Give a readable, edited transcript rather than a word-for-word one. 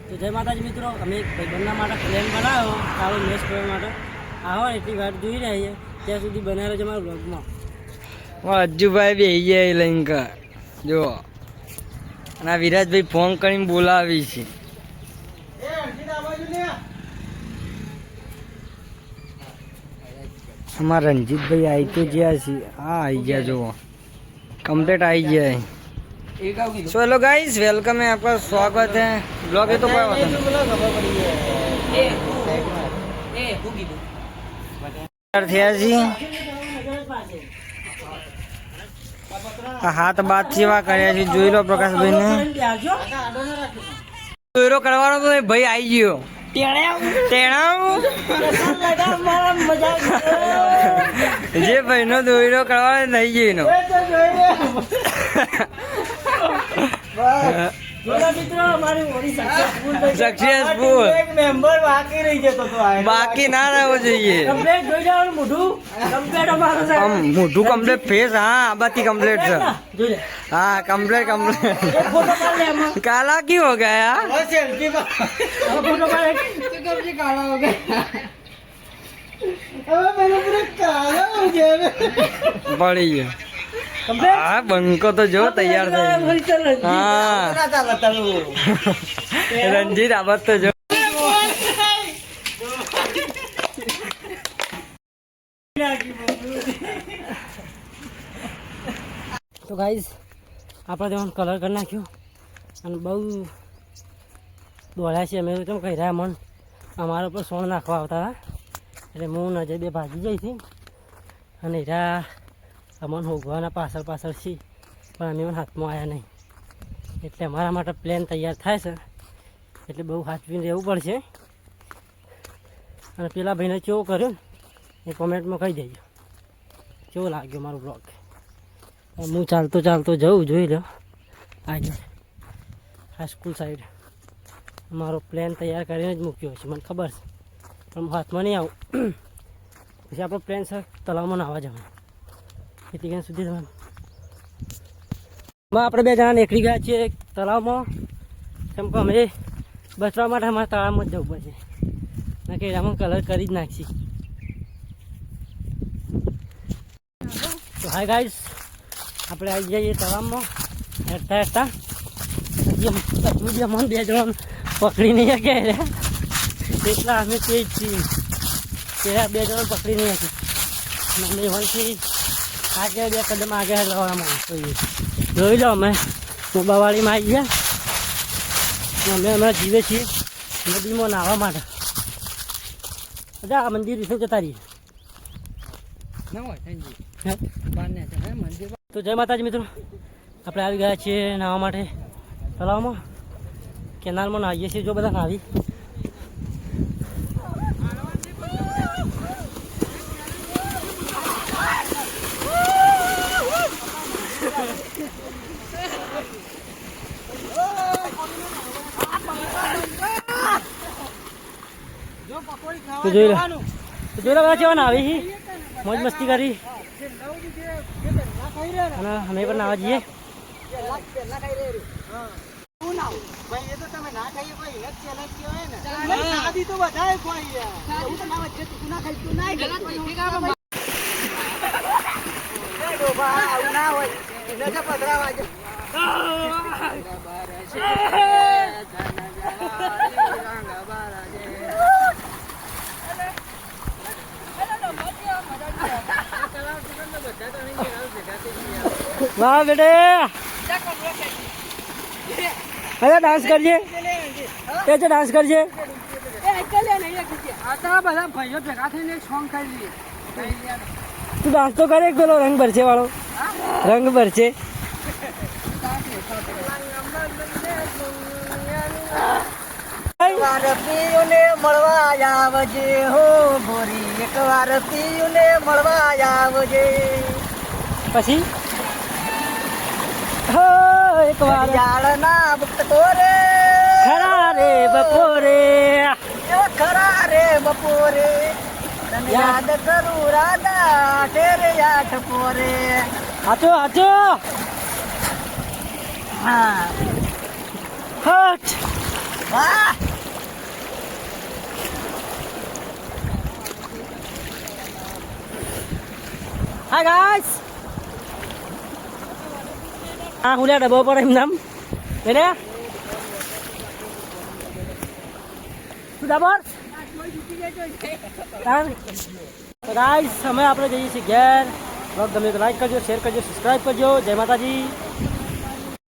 તો જય માતાજી મિત્રો, અમે એક ભાઈબંધના માટે પ્લેન બનાવ્યો ચાલો મેચ કરવા માટે. આવો એટલી વાત જોઈ રહ્યા છીએ, ત્યાં સુધી બનાવેલો છે અમારા બ્લોગમાં. અજ્જુભાઈ બે જાય લઈને જો, અને આ વિરાજભાઈ ફોન કરીને બોલાવી છે. અમારા રણજીતભાઈ આવી તો ગયા છે. હા આવી ગયા જુઓ, कम्प्लीट आई जाए. सो हेलो गाइस, वेलकम है, आपका स्वागत है. ब्लॉग है तो क्या होता है हाथ बात सेवा करे જોઈ લો પ્રકાશભાઈ ને દોયરો કરવાનો તો ભાઈ આવી ગયો. જે ભાઈ નો દોયરો કરવાનો થઈ ગયો સક્સેસફુલ. બાકી ના રહેવો જોઈએ. મોઢું કમ્પ્લીટ, ફેસ હા બાકી કમ્પ્લીટ છે. हाँ कम्प्लीट कम्प्लीट. काला क्यों हो गया? बड़ी है. हाँ बंको तो जो तैयार थे. हाँ रंजीत आबाद तो जो તો ગાઈઝ આપણે તેમાં કલર કરી નાખ્યો અને બહુ દોડ્યા છે અમે. કેમ કહી રહ્યા મન અમારા ઉપર સોણ નાખવા આવતા હતા, એટલે હું નજર બે ભાગી જઈ હતી અને હીરા અમને હોગવાના પાછળ પાછળ છે, પણ અમે મને હાથમાં આવ્યા નહીં. એટલે અમારા માટે પ્લેન તૈયાર થાય છે, એટલે બહુ હાથવીને રહેવું પડશે. અને પેલા ભાઈને કેવો કર્યો એ કોમેન્ટમાં કહી દેજો કેવો લાગ્યો મારો બ્લોગ. હું ચાલતો ચાલતો જઉં, જોઈ લો આજે હાઈસ્કૂલ સાઈડ મારો પ્લેન તૈયાર કરીને જ મૂક્યો છે, મને ખબર છે પણ હાથમાં નહીં આવું. પછી આપણો પ્લેન છે તળાવમાં નાહવા જવાનું. એથી ક્યાં સુધી જવાનું આપણે બે જણા નીકળી ગયા છીએ તળાવમાં. કેમ કે અમે બચવા માટે અમારે તળાવમાં જ જવું પડશે, ના કે એમાં કલર કરી જ નાખીએ. તો હાય ગાઈસ, આપણે આવી જઈએ તળાવમાં હેરતા હેરતા. મન બે જણ પકડી નહીં શકે એટલા અમે તે જ છીએ. પેલા બે જણ પકડી નહીં શકે. અમે વળથી આગળ બે કદમ આગળ લવામાં જોઈએ. જોઈ લો અમે મોબાવાળીમાં આવી ગયા. અમે હમણાં જીવે છીએ નદીમાં નાહવા માટે. આ મંદિર વિશે જતા રહીએ. તો જય માતાજી મિત્રો, આપણે આવી ગયા છીએ નાહવા માટે તળાવમાં. કેનાલમાં નાહીએ છીએ જો બધા નાહી. તો જોઈ લો કેવા નાહી, મોજ મસ્તી કરી અને અમે પણ નાહવા જઈએ. વાહ બેટે, અરે ડાન્સ કરજે, એ જે ડાન્સ કરજે. બધા ભાઈઓ ભેગા થઈને એક સોંગ કરી લઈએ. તું ડાન્સ તો કરે, પેલો રંગ ભરશે વાળો રંગ ભરશે. વાર પીયુને મળવા આવજે હો ગોરી, એક વાર પીયુને મળવા આવજે. પછી એક વાર જાળના બપોરે ખરા રે બપોરે, ખરા રે બપોરે યાદ કરું રાધા તેરે આઠ પોરે. હાચો હાચો. હા હટ હાય ગાઈસ આ હુલ્યા ડબ્બો પર એમ નામ એને શું ડબર ગાઈસ અમે આપણે જઈએ છીએ ઘેર બ્લોગ ગમે તો લાઈક કરજો શેર કરજો સબસ્ક્રાઈબ કરજો જય માતાજી